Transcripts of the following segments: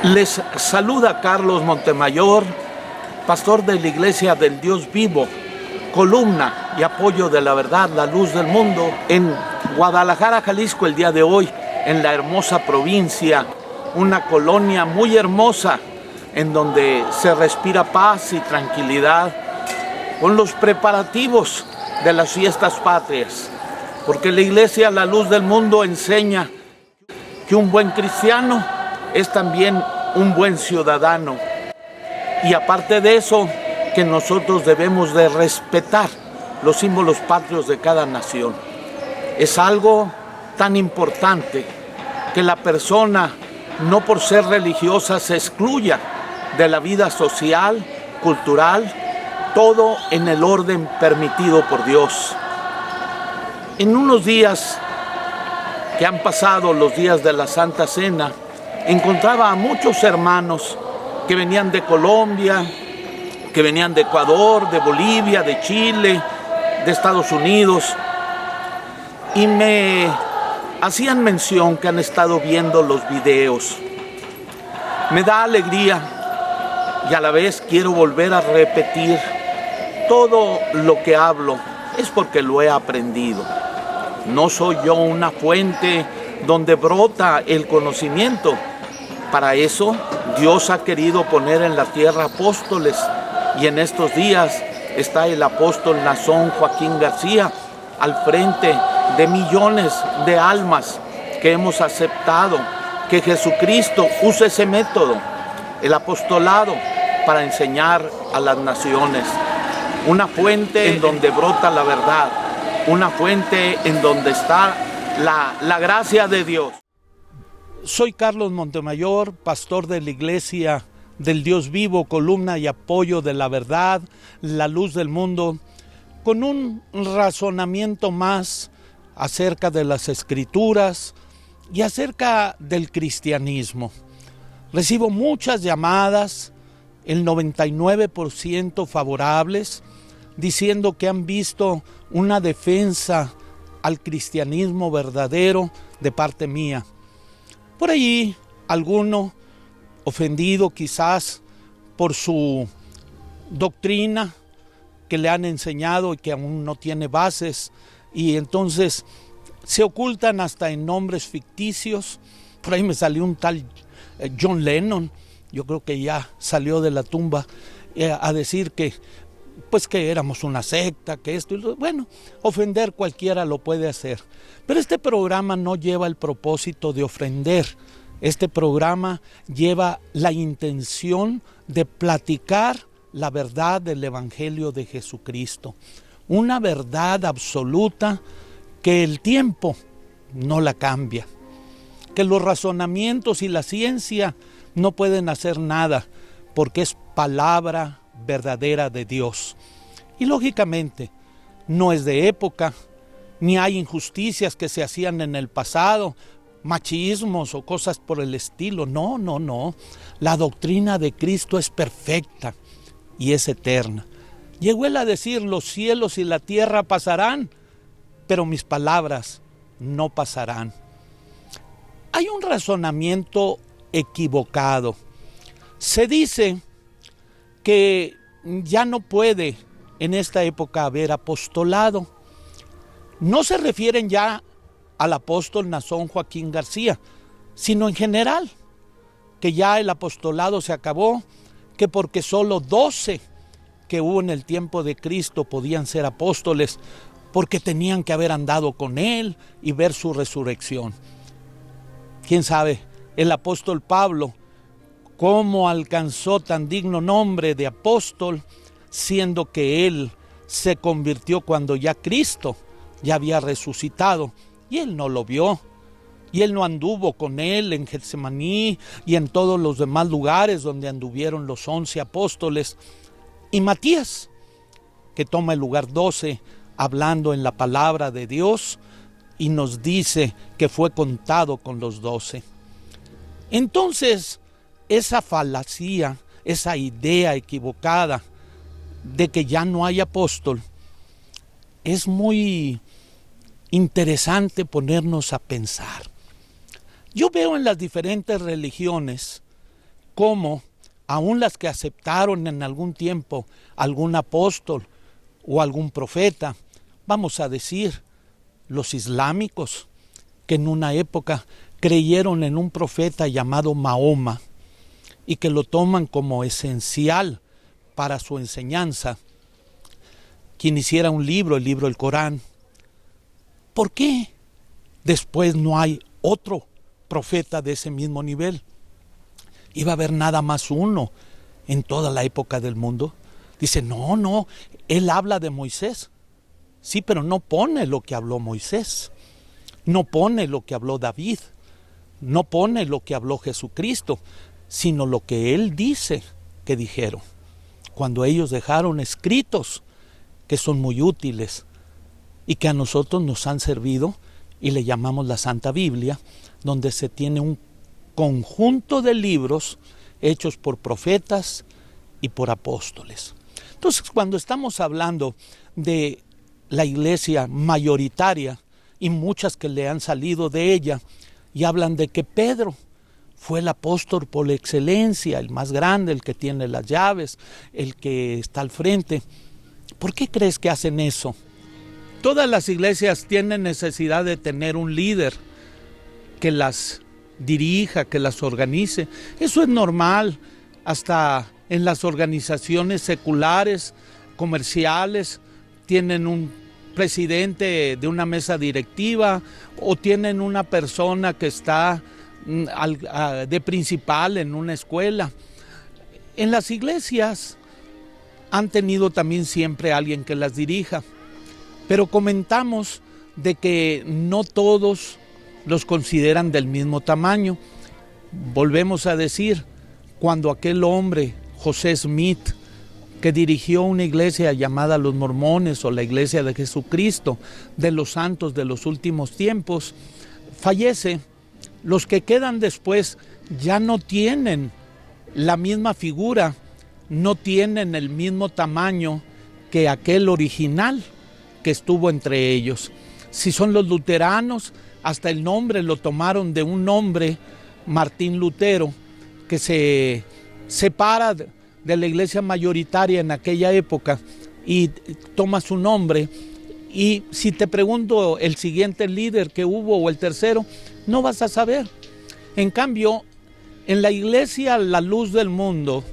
Les saluda Carlos Montemayor, pastor de la Iglesia del Dios Vivo, columna y apoyo de la verdad, la luz del mundo, en Guadalajara, Jalisco, el día de hoy, en la hermosa provincia, una colonia muy hermosa, en donde se respira paz y tranquilidad, con los preparativos de las fiestas patrias, porque la Iglesia, la luz del mundo, enseña que un buen cristiano es también un buen ciudadano. Y aparte de eso, que nosotros debemos de respetar los símbolos patrios de cada nación. Es algo tan importante que la persona, no por ser religiosa, se excluya de la vida social, cultural, todo en el orden permitido por Dios. En unos días que han pasado, los días de la Santa Cena, encontraba a muchos hermanos que venían de Colombia, que venían de Ecuador, de Bolivia, de Chile, de Estados Unidos, y me hacían mención que han estado viendo los videos. Me da alegría y a la vez quiero volver a repetir: todo lo que hablo es porque lo he aprendido. No soy yo una fuente donde brota el conocimiento. Para eso Dios ha querido poner en la tierra apóstoles, y en estos días está el apóstol Nazón Joaquín García al frente de millones de almas que hemos aceptado que Jesucristo use ese método, el apostolado, para enseñar a las naciones. Una fuente en donde brota la verdad, una fuente en donde está la gracia de Dios. Soy Carlos Montemayor, pastor de la Iglesia del Dios Vivo, columna y apoyo de la verdad, la luz del mundo, con un razonamiento más acerca de las Escrituras y acerca del cristianismo. Recibo muchas llamadas, el 99% favorables, diciendo que han visto una defensa al cristianismo verdadero de parte mía. Por allí, alguno ofendido quizás por su doctrina que le han enseñado y que aún no tiene bases, y entonces se ocultan hasta en nombres ficticios. Por ahí me salió un tal John Lennon, yo creo que ya salió de la tumba, a decir que éramos una secta, que esto y lo... Bueno, ofender cualquiera lo puede hacer, pero este programa no lleva el propósito de ofender. Este programa lleva la intención de platicar la verdad del Evangelio de Jesucristo, una verdad absoluta que el tiempo no la cambia, que los razonamientos y la ciencia no pueden hacer nada, porque es palabra verdadera de Dios. Y lógicamente no es de época, ni hay injusticias que se hacían en el pasado, machismos o cosas por el estilo. No. La doctrina de Cristo es perfecta y es eterna. Llegó él a decir: los cielos y la tierra pasarán, pero mis palabras no pasarán. Hay un razonamiento equivocado. Se dice que ya no puede en esta época haber apostolado. No se refieren ya al apóstol Nazón Joaquín García, sino en general, que ya el apostolado se acabó, que porque solo 12 que hubo en el tiempo de Cristo podían ser apóstoles, porque tenían que haber andado con él y ver su resurrección. ¿Quién sabe? El apóstol Pablo, ¿cómo alcanzó tan digno nombre de apóstol, siendo que él se convirtió cuando ya Cristo ya había resucitado? Y él no lo vio, y él no anduvo con él en Getsemaní y en todos los demás lugares donde anduvieron los 11 apóstoles. Y Matías, que toma el lugar 12, hablando en la palabra de Dios, y nos dice que fue contado con los 12. Entonces, esa falacia, esa idea equivocada de que ya no hay apóstol, es muy interesante ponernos a pensar. Yo veo en las diferentes religiones cómo aún las que aceptaron en algún tiempo algún apóstol o algún profeta, vamos a decir, los islámicos, que en una época creyeron en un profeta llamado Mahoma y que lo toman como esencial para su enseñanza, quien hiciera un libro, el libro del Corán. ¿Por qué después no hay otro profeta de ese mismo nivel? ¿Iba a haber nada más uno en toda la época del mundo? Dice, no, él habla de Moisés. Sí, pero no pone lo que habló Moisés, no pone lo que habló David, no pone lo que habló Jesucristo, sino lo que él dice que dijeron, cuando ellos dejaron escritos que son muy útiles y que a nosotros nos han servido, y le llamamos la Santa Biblia, donde se tiene un conjunto de libros hechos por profetas y por apóstoles. Entonces, cuando estamos hablando de la iglesia mayoritaria y muchas que le han salido de ella, y hablan de que Pedro fue el apóstol por excelencia, el más grande, el que tiene las llaves, el que está al frente. ¿Por qué crees que hacen eso? Todas las iglesias tienen necesidad de tener un líder que las dirija, que las organice. Eso es normal, hasta en las organizaciones seculares, comerciales, tienen un presidente de una mesa directiva o tienen una persona que está de principal en una escuela. En las iglesias han tenido también siempre alguien que las dirija, pero comentamos de que no todos los consideran del mismo tamaño. Volvemos a decir, cuando aquel hombre, José Smith, que dirigió una iglesia llamada los Mormones o la Iglesia de Jesucristo de los Santos de los Últimos Tiempos, fallece, los que quedan después ya no tienen la misma figura, no tienen el mismo tamaño que aquel original que estuvo entre ellos. Si son los luteranos, hasta el nombre lo tomaron de un hombre, Martín Lutero, que se separa de la iglesia mayoritaria en aquella época y toma su nombre. Y si te pregunto el siguiente líder que hubo o el tercero, no vas a saber. En cambio, en la iglesia La Luz del Mundo,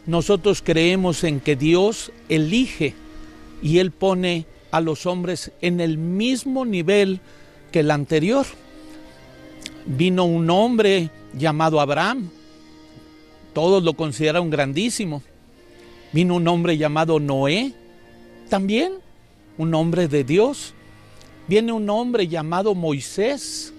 nosotros creemos en que Dios elige y Él pone a los hombres en el mismo nivel que el anterior. Vino un hombre llamado Abraham, todos lo consideran grandísimo. Vino un hombre llamado Noé, también un hombre de Dios. Viene un hombre llamado Moisés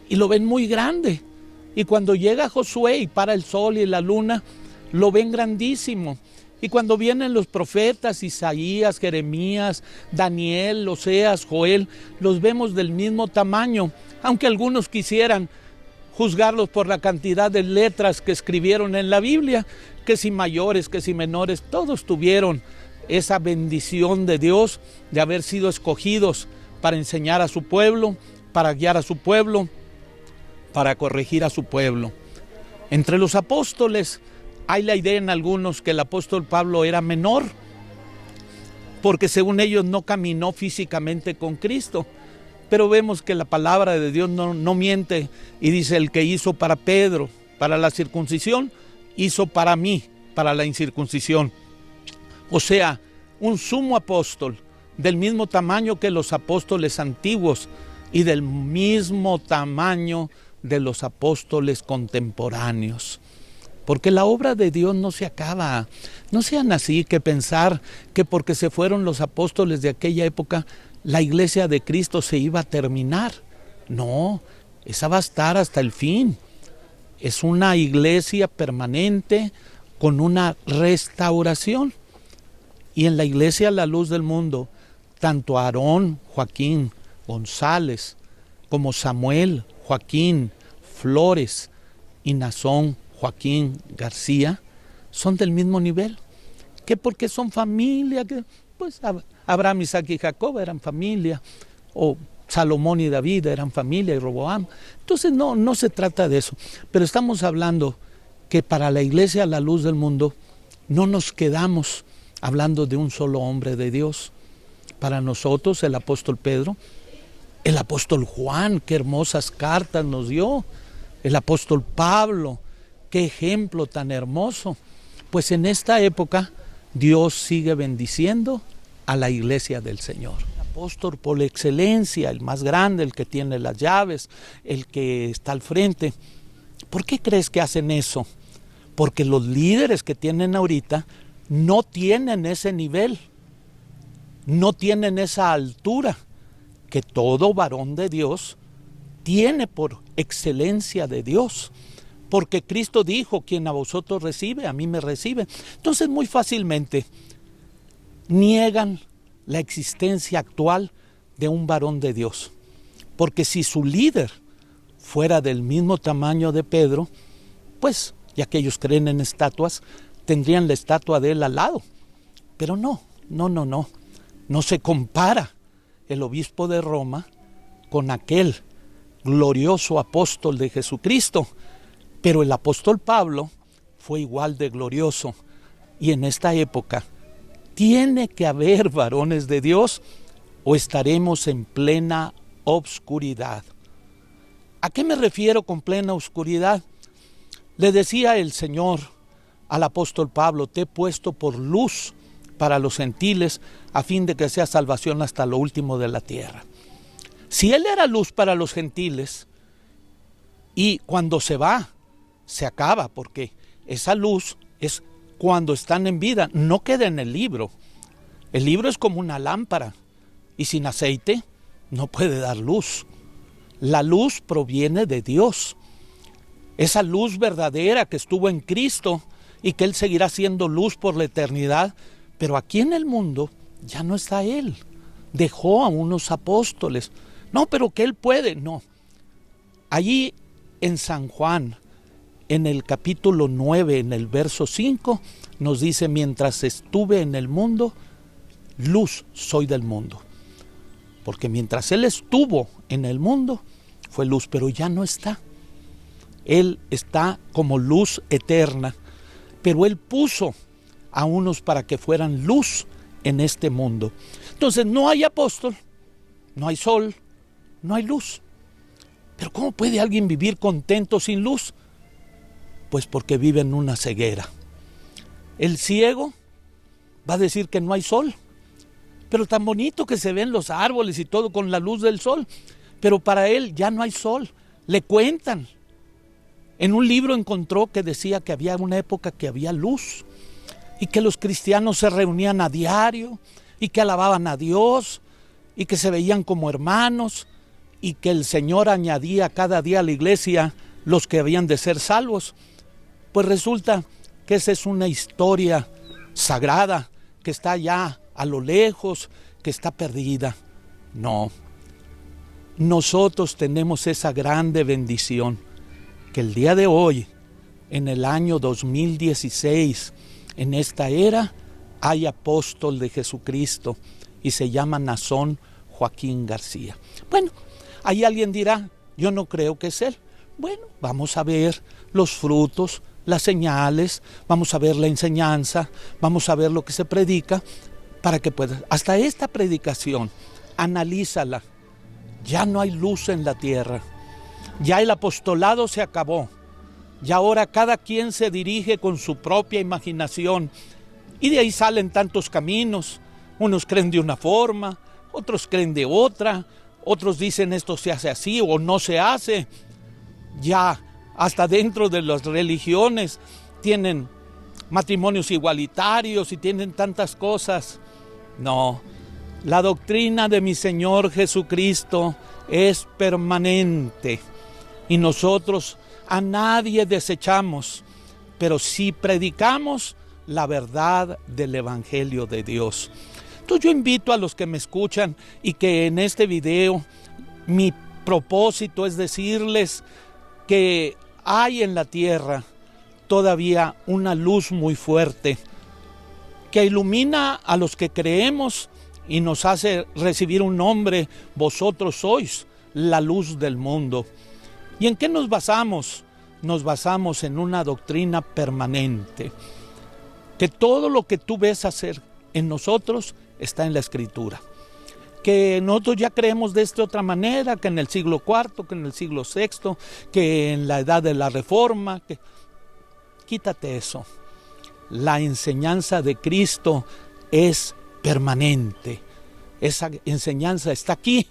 y lo ven muy grande. Y cuando llega Josué y para el sol y la luna, lo ven grandísimo. Y cuando vienen los profetas, Isaías, Jeremías, Daniel, Oseas, Joel, los vemos del mismo tamaño, aunque algunos quisieran juzgarlos por la cantidad de letras que escribieron en la Biblia, que si mayores, que si menores, todos tuvieron esa bendición de Dios de haber sido escogidos para enseñar a su pueblo, para guiar a su pueblo, para corregir a su pueblo. Entre los apóstoles hay la idea en algunos que el apóstol Pablo era menor, porque según ellos no caminó físicamente con Cristo. Pero vemos que la palabra de Dios no miente y dice, el que hizo para Pedro, para la circuncisión, hizo para mí, para la incircuncisión. O sea, un sumo apóstol del mismo tamaño que los apóstoles antiguos y del mismo tamaño de los apóstoles contemporáneos. Porque la obra de Dios no se acaba. No sean así que pensar que porque se fueron los apóstoles de aquella época, la iglesia de Cristo se iba a terminar. No, esa va a estar hasta el fin. Es una iglesia permanente con una restauración. Y en la iglesia La Luz del Mundo, tanto Aarón, Joaquín, González, como Samuel, Joaquín, Flores y Nazón, Joaquín, García, son del mismo nivel. ¿Qué? Porque son familia, que pues Abraham, Isaac y Jacob eran familia, o Salomón y David eran familia, y Roboam. Entonces no se trata de eso, pero estamos hablando que para la iglesia la luz del mundo no nos quedamos hablando de un solo hombre de Dios. Para nosotros el apóstol Pedro, el apóstol Juan, qué hermosas cartas nos dio, el apóstol Pablo, qué ejemplo tan hermoso. Pues en esta época Dios sigue bendiciendo a la iglesia del Señor. El apóstol por excelencia, el más grande, el que tiene las llaves, el que está al frente. ¿Por qué crees que hacen eso? Porque los líderes que tienen ahorita no tienen ese nivel, no tienen esa altura que todo varón de Dios tiene por excelencia de Dios. Porque Cristo dijo, quien a vosotros recibe, a mí me recibe. Entonces muy fácilmente niegan la existencia actual de un varón de Dios. Porque si su líder fuera del mismo tamaño de Pedro, pues, ya que ellos creen en estatuas, tendrían la estatua de él al lado. Pero no se compara el obispo de Roma con aquel glorioso apóstol de Jesucristo. Pero el apóstol Pablo fue igual de glorioso. Y en esta época, ¿tiene que haber varones de Dios o estaremos en plena obscuridad? ¿A qué me refiero con plena oscuridad? Le decía el Señor al apóstol Pablo, te he puesto por luz para los gentiles, a fin de que sea salvación hasta lo último de la tierra. Si Él era luz para los gentiles, y cuando se va, se acaba, porque esa luz es cuando están en vida, no queda en el libro. El libro es como una lámpara, y sin aceite no puede dar luz. La luz proviene de Dios. Esa luz verdadera que estuvo en Cristo y que Él seguirá siendo luz por la eternidad, pero aquí en el mundo ya no está Él. Dejó a unos apóstoles. No, pero que Él puede, no. Allí en San Juan, en el capítulo 9, en el verso 5, nos dice, mientras estuve en el mundo, luz soy del mundo. Porque mientras Él estuvo en el mundo, fue luz, pero ya no está. Él está como luz eterna, pero Él puso a unos para que fueran luz en este mundo. Entonces no hay apóstol, no hay sol, no hay luz. Pero ¿cómo puede alguien vivir contento sin luz? Pues porque vive en una ceguera. El ciego va a decir que no hay sol, pero tan bonito que se ven los árboles y todo con la luz del sol, pero para él ya no hay sol. Le cuentan. En un libro encontró que decía que había una época que había luz y que los cristianos se reunían a diario y que alababan a Dios y que se veían como hermanos y que el Señor añadía cada día a la iglesia los que habían de ser salvos. Pues resulta que esa es una historia sagrada que está allá a lo lejos, que está perdida. No, nosotros tenemos esa grande bendición que el día de hoy, en el año 2016, en esta era, hay apóstol de Jesucristo y se llama Nazón Joaquín García. Bueno, ahí alguien dirá, yo no creo que es él. Bueno, vamos a ver los frutos, las señales, vamos a ver la enseñanza, vamos a ver lo que se predica, para que puedas, hasta esta predicación, analízala. Ya no hay luz en la tierra. Ya el apostolado se acabó. Y ahora cada quien se dirige con su propia imaginación. Y de ahí salen tantos caminos. Unos creen de una forma, otros creen de otra. Otros dicen esto se hace así o no se hace. Ya hasta dentro de las religiones tienen matrimonios igualitarios y tienen tantas cosas. No, la doctrina de mi Señor Jesucristo es permanente. Y nosotros a nadie desechamos, pero sí predicamos la verdad del Evangelio de Dios. Entonces yo invito a los que me escuchan y que en este video mi propósito es decirles que hay en la tierra todavía una luz muy fuerte que ilumina a los que creemos y nos hace recibir un nombre, vosotros sois la luz del mundo. ¿Y en qué nos basamos? nos basamos en una doctrina permanente, que todo lo que tú ves hacer en nosotros está en la Escritura, que nosotros ya creemos de esta otra manera, que en el siglo IV, que en el siglo VI, que en la edad de la Reforma, que... Quítate eso. La enseñanza de Cristo es permanente. Esa enseñanza está aquí,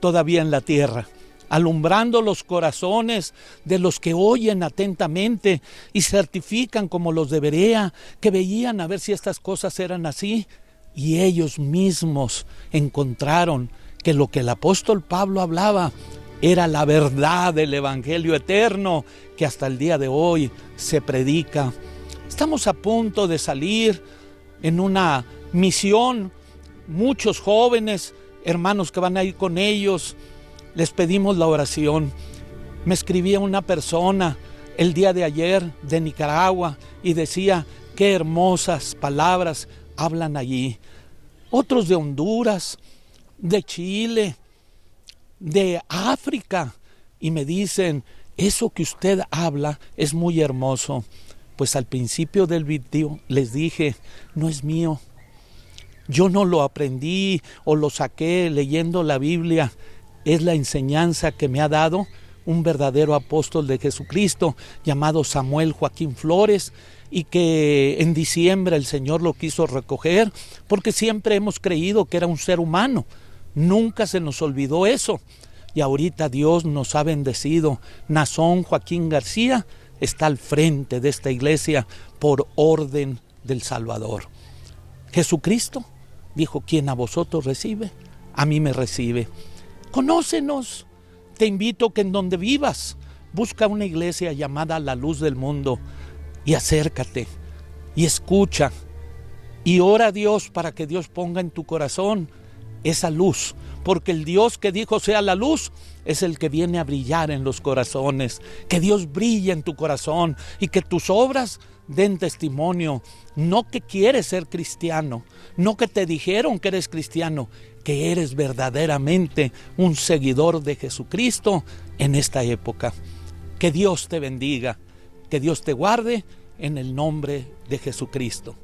todavía en la tierra, alumbrando los corazones de los que oyen atentamente y certifican como los de Berea, que veían a ver si estas cosas eran así, y ellos mismos encontraron que lo que el apóstol Pablo hablaba era la verdad del evangelio eterno que hasta el día de hoy se predica. Estamos a punto de salir en una misión, muchos jóvenes, hermanos que van a ir con ellos, les pedimos la oración. Me escribía una persona el día de ayer de Nicaragua y decía, qué hermosas palabras hablan allí. Otros de Honduras, de Chile, de África, y me dicen, eso que usted habla es muy hermoso. Pues al principio del video les dije, no es mío. Yo no lo aprendí o lo saqué leyendo la Biblia. Es la enseñanza que me ha dado un verdadero apóstol de Jesucristo llamado Samuel Joaquín Flores, y que en diciembre el Señor lo quiso recoger porque siempre hemos creído que era un ser humano. Nunca se nos olvidó eso. Y ahorita Dios nos ha bendecido. Nazón Joaquín García está al frente de esta iglesia por orden del Salvador. Jesucristo dijo, quien a vosotros recibe, a mí me recibe. Conócenos. Te invito que en donde vivas, busca una iglesia llamada La Luz del Mundo y acércate y escucha y ora a Dios para que Dios ponga en tu corazón esa luz, porque el Dios que dijo sea la luz es el que viene a brillar en los corazones. Que Dios brille en tu corazón y que tus obras den testimonio, no que quieres ser cristiano, no que te dijeron que eres cristiano, que eres verdaderamente un seguidor de Jesucristo en esta época. Que Dios te bendiga, que Dios te guarde en el nombre de Jesucristo.